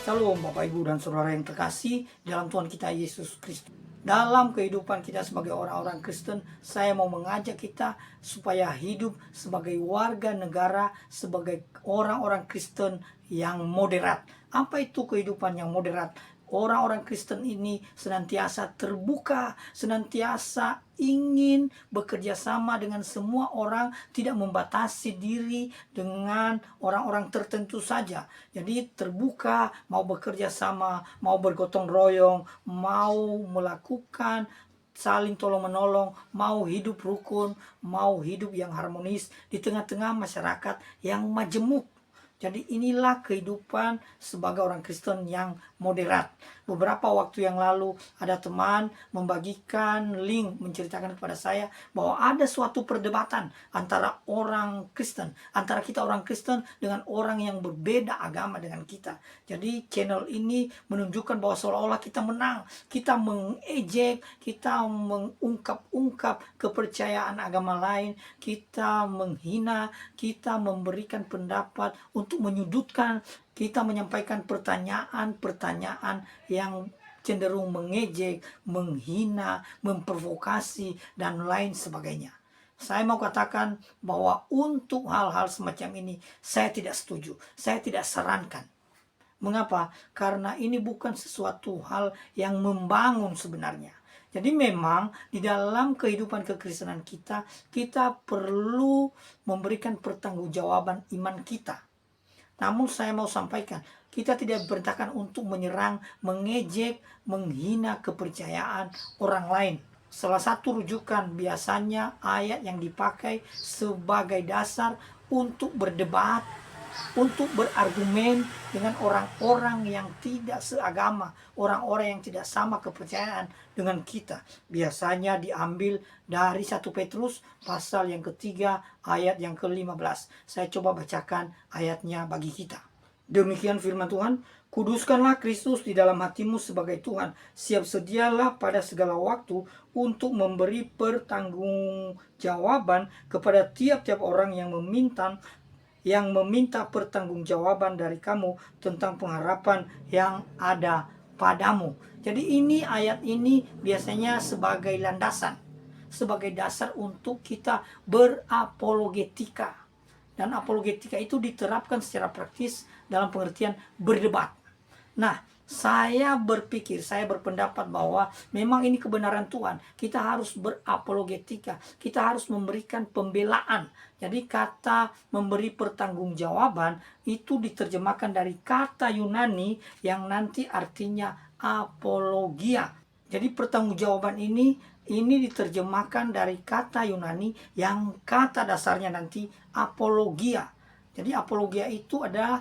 Shalom Bapak Ibu dan Saudara yang terkasih dalam Tuhan kita Yesus Kristus. Dalam kehidupan kita sebagai orang-orang Kristen, saya mau mengajak kita supaya hidup sebagai warga negara, sebagai orang-orang Kristen yang moderat. Apa itu kehidupan yang moderat? Orang-orang Kristen ini senantiasa terbuka, senantiasa ingin bekerja sama dengan semua orang, tidak membatasi diri dengan orang-orang tertentu saja. Jadi terbuka, mau bekerja sama, mau bergotong royong, mau melakukan saling tolong-menolong, mau hidup rukun, mau hidup yang harmonis di tengah-tengah masyarakat yang majemuk. Jadi inilah kehidupan sebagai orang Kristen yang moderat. Beberapa waktu yang lalu ada teman membagikan link menceritakan kepada saya bahwa ada suatu perdebatan antara orang Kristen, antara kita orang Kristen dengan orang yang berbeda agama dengan kita. Jadi channel ini menunjukkan bahwa seolah-olah kita menang, kita mengejek, kita mengungkap-ungkap kepercayaan agama lain, kita menghina, kita memberikan pendapat untuk menyudutkan, kita menyampaikan pertanyaan-pertanyaan yang cenderung mengejek, menghina, memprovokasi, dan lain sebagainya. Saya mau katakan bahwa untuk hal-hal semacam ini, saya tidak setuju, saya tidak sarankan. Mengapa? Karena ini bukan sesuatu hal yang membangun sebenarnya. Jadi memang di dalam kehidupan kekristenan kita, kita perlu memberikan pertanggungjawaban iman kita. Namun saya mau sampaikan, kita tidak diperintahkan untuk menyerang, mengejek, menghina kepercayaan orang lain. Salah satu rujukan biasanya ayat yang dipakai sebagai dasar untuk berdebat, untuk berargumen dengan orang-orang yang tidak seagama, orang-orang yang tidak sama kepercayaan dengan kita. Biasanya diambil dari 1 Petrus pasal yang ketiga ayat yang ke-15. Saya coba bacakan ayatnya bagi kita. Demikian firman Tuhan, kuduskanlah Kristus di dalam hatimu sebagai Tuhan. Siap sedialah pada segala waktu untuk memberi pertanggungjawaban kepada tiap-tiap orang yang meminta pertanggungjawaban dari kamu tentang pengharapan yang ada padamu. Jadi ini ayat ini biasanya sebagai landasan, sebagai dasar untuk kita berapologetika. Dan apologetika itu diterapkan secara praktis dalam pengertian berdebat. Nah, saya berpikir, saya berpendapat bahwa memang ini kebenaran Tuhan. Kita harus berapologetika, kita harus memberikan pembelaan. Jadi kata memberi pertanggungjawaban itu diterjemahkan dari kata Yunani yang nanti artinya apologia. Jadi pertanggungjawaban ini diterjemahkan dari kata Yunani yang kata dasarnya nanti apologia. Jadi apologia itu adalah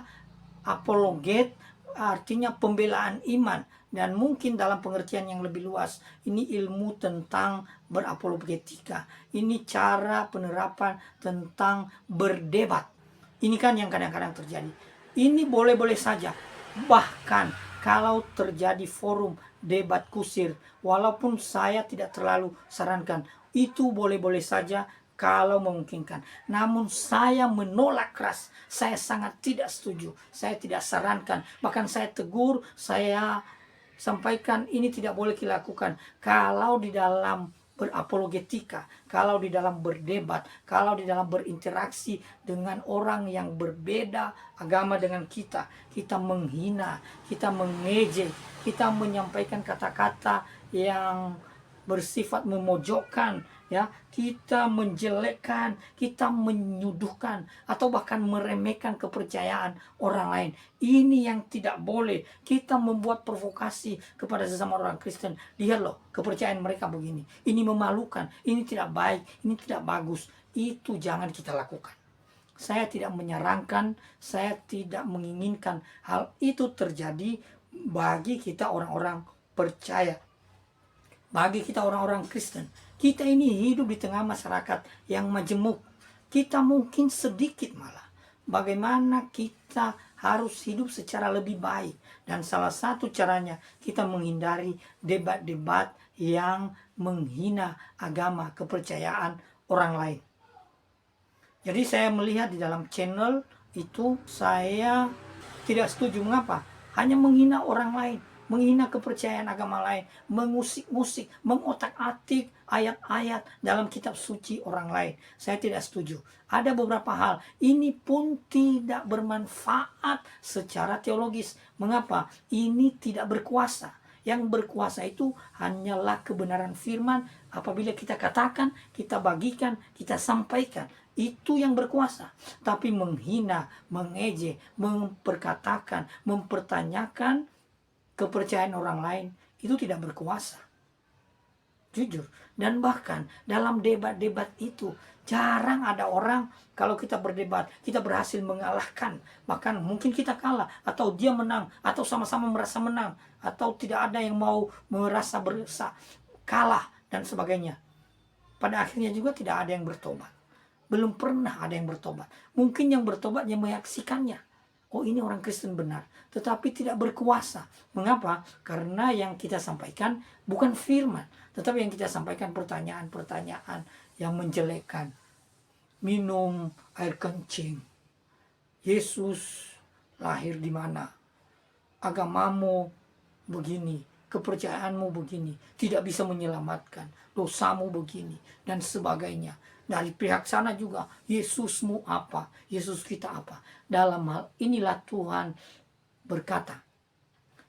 apologet, artinya pembelaan iman. Dan mungkin dalam pengertian yang lebih luas, ini ilmu tentang berapologetika. Ini cara penerapan tentang berdebat. Ini kan yang kadang-kadang terjadi. Ini boleh-boleh saja. Bahkan kalau terjadi forum debat kusir, walaupun saya tidak terlalu sarankan, itu boleh-boleh saja kalau memungkinkan. Namun saya menolak keras. Saya sangat tidak setuju. Saya tidak sarankan. Bahkan saya tegur, saya sampaikan ini tidak boleh dilakukan. Kalau di dalam berapologetika, kalau di dalam berdebat, kalau di dalam berinteraksi dengan orang yang berbeda agama dengan kita, kita menghina, kita mengejek, kita menyampaikan kata-kata yang bersifat memojokkan, ya, kita menjelekkan, kita menyuduhkan, atau bahkan meremehkan kepercayaan orang lain. Ini yang tidak boleh. Kita membuat provokasi kepada sesama orang Kristen. Lihat loh, kepercayaan mereka begini. Ini memalukan, ini tidak baik, ini tidak bagus. Itu jangan kita lakukan. Saya tidak menyarankan, saya tidak menginginkan hal itu terjadi bagi kita orang-orang percaya. Bagi kita orang-orang Kristen, kita ini hidup di tengah masyarakat yang majemuk. Kita mungkin sedikit malah. Bagaimana kita harus hidup secara lebih baik. Dan salah satu caranya kita menghindari debat-debat yang menghina agama, kepercayaan orang lain. Jadi saya melihat di dalam channel itu saya tidak setuju. Mengapa? hanya menghina orang lain, menghina kepercayaan agama lain, mengusik-musik, mengotak-atik ayat-ayat dalam kitab suci orang lain. Saya tidak setuju. Ada beberapa hal, ini pun tidak bermanfaat secara teologis. Mengapa? Ini tidak berkuasa. Yang berkuasa itu hanyalah kebenaran firman. Apabila kita katakan, kita bagikan, kita sampaikan, itu yang berkuasa. Tapi menghina, mengejek, memperkatakan, mempertanyakan kepercayaan orang lain, itu tidak berkuasa. Jujur. Dan bahkan dalam debat-debat itu jarang ada orang, kalau kita berdebat kita berhasil mengalahkan, bahkan mungkin kita kalah atau dia menang atau sama-sama merasa menang, atau tidak ada yang mau merasa kalah dan sebagainya. Pada akhirnya juga tidak ada yang bertobat. Belum pernah ada yang bertobat. Mungkin yang bertobat yang menyaksikannya, oh ini orang Kristen benar, tetapi tidak berkuasa. Mengapa? Karena yang kita sampaikan bukan firman, tetapi yang kita sampaikan pertanyaan-pertanyaan yang menjelekkan. Minum air kencing. Yesus lahir di mana? Agamamu begini, kepercayaanmu begini, tidak bisa menyelamatkan, dosamu begini, dan sebagainya. Dari pihak sana juga, Yesusmu apa? Yesus kita apa? Dalam hal inilah Tuhan berkata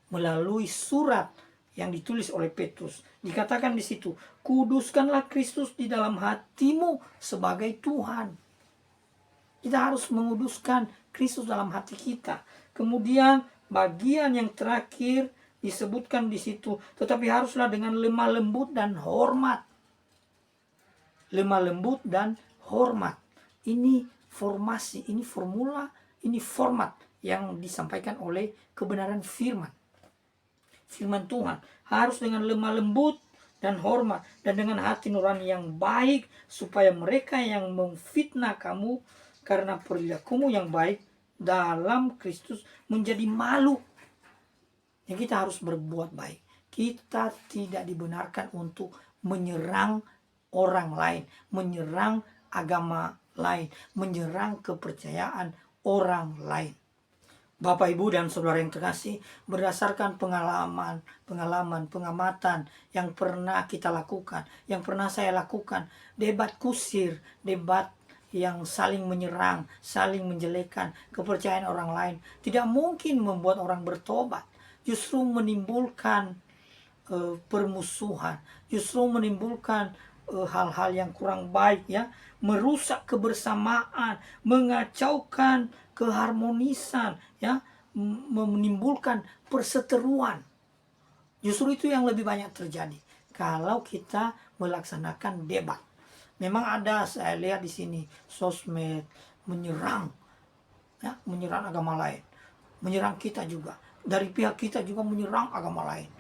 melalui surat yang ditulis oleh Petrus. Dikatakan di situ, kuduskanlah Kristus di dalam hatimu sebagai Tuhan. Kita harus menguduskan Kristus dalam hati kita. Kemudian bagian yang terakhir disebutkan di situ, tetapi haruslah dengan lemah lembut dan hormat. Lemah lembut dan hormat. Ini formasi, ini formula, ini format yang disampaikan oleh kebenaran firman. Firman Tuhan harus dengan lemah lembut dan hormat, dan dengan hati nurani yang baik, supaya mereka yang memfitnah kamu karena perilakumu yang baik dalam Kristus menjadi malu. Yang kita harus berbuat baik. Kita tidak dibenarkan untuk menyerang orang lain, menyerang agama lain, menyerang kepercayaan orang lain. Bapak, Ibu, dan saudara yang terkasih, berdasarkan pengalaman, pengamatan yang pernah kita lakukan, yang pernah saya lakukan, debat kusir, debat yang saling menyerang, saling menjelekkan kepercayaan orang lain, tidak mungkin membuat orang bertobat. Justru menimbulkan permusuhan, justru menimbulkan hal-hal yang kurang baik, ya, merusak kebersamaan, mengacaukan keharmonisan, ya, menimbulkan perseteruan. Justru itu yang lebih banyak terjadi kalau kita melaksanakan debat. Memang ada, saya lihat di sini sosmed menyerang, ya, menyerang agama lain, menyerang kita juga, dari pihak kita juga menyerang agama lain.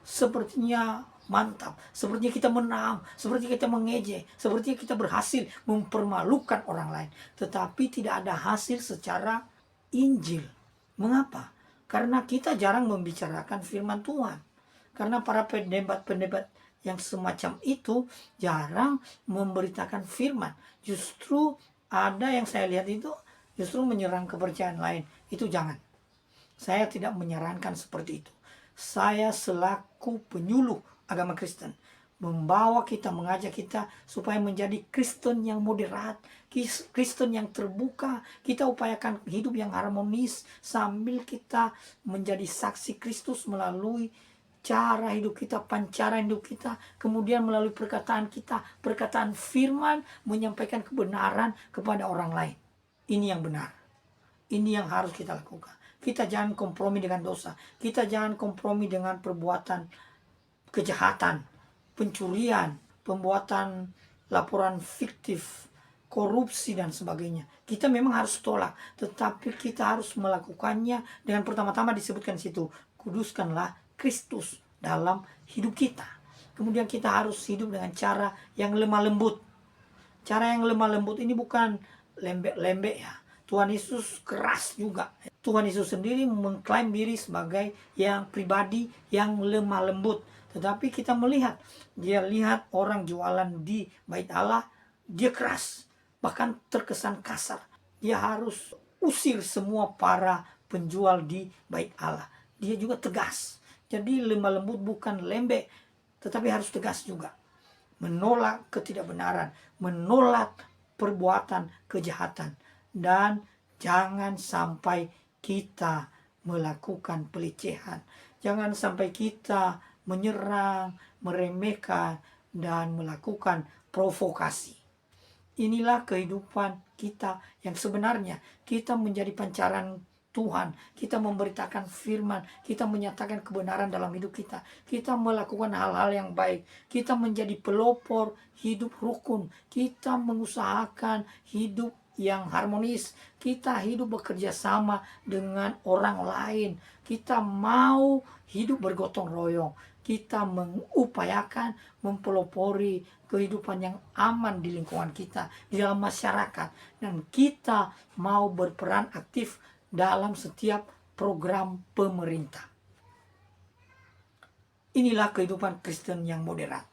Sepertinya mantap, sepertinya kita menang, sepertinya kita mengejek, sepertinya kita berhasil mempermalukan orang lain. Tetapi tidak ada hasil secara Injil. Mengapa? Karena kita jarang membicarakan firman Tuhan. Karena para pendebat-pendebat yang semacam itu jarang memberitakan firman. Justru ada yang saya lihat itu justru menyerang kepercayaan lain. Itu jangan. Saya tidak menyarankan seperti itu. Saya selaku penyuluh agama Kristen membawa kita, mengajak kita supaya menjadi Kristen yang moderat, Kristen yang terbuka. Kita upayakan hidup yang harmonis sambil kita menjadi saksi Kristus melalui cara hidup kita, pancaran hidup kita, kemudian melalui perkataan kita, perkataan firman, menyampaikan kebenaran kepada orang lain. Ini yang benar. Ini yang harus kita lakukan. Kita jangan kompromi dengan dosa. Kita jangan kompromi dengan perbuatan kejahatan, pencurian, pembuatan laporan fiktif, korupsi, dan sebagainya. Kita memang harus tolak, tetapi kita harus melakukannya dengan pertama-tama disebutkan situ, kuduskanlah Kristus dalam hidup kita. Kemudian kita harus hidup dengan cara yang lemah lembut. Cara yang lemah lembut ini bukan lembek-lembek, ya. Tuhan Yesus keras juga. Tuhan Yesus sendiri mengklaim diri sebagai yang pribadi yang lemah lembut. Tetapi kita melihat, dia lihat orang jualan di bait Allah, dia keras, bahkan terkesan kasar. Dia harus usir semua para penjual di bait Allah. Dia juga tegas. Jadi lemah lembut bukan lembek, tetapi harus tegas juga. Menolak ketidakbenaran, menolak perbuatan kejahatan. Dan jangan sampai kita melakukan pelecehan. Jangan sampai kita menyerang, meremehkan, dan melakukan provokasi. Inilah kehidupan kita yang sebenarnya. Kita menjadi pancaran Tuhan. Kita memberitakan firman. Kita menyatakan kebenaran dalam hidup kita. Kita melakukan hal-hal yang baik. Kita menjadi pelopor hidup rukun. Kita mengusahakan hidup yang harmonis. Kita hidup bekerja sama dengan orang lain. Kita mau hidup bergotong royong. Kita mengupayakan mempelopori kehidupan yang aman di lingkungan kita, di dalam masyarakat. Dan kita mau berperan aktif dalam setiap program pemerintah. Inilah kehidupan Kristen yang moderat.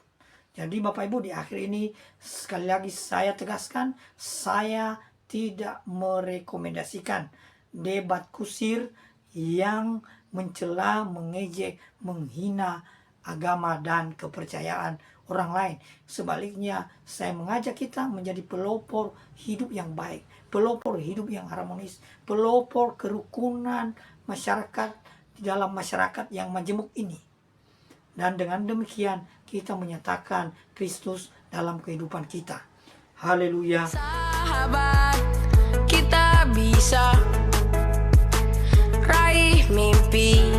Jadi Bapak Ibu, di akhir ini sekali lagi saya tegaskan, saya tidak merekomendasikan debat kusir yang mencela, mengejek, menghina agama dan kepercayaan orang lain. Sebaliknya, saya mengajak kita menjadi pelopor hidup yang baik, pelopor hidup yang harmonis, pelopor kerukunan masyarakat di dalam masyarakat yang majemuk ini. Dan dengan demikian kita menyatakan Kristus dalam kehidupan kita. Haleluya. Sahabat, kita bisa raih mimpi.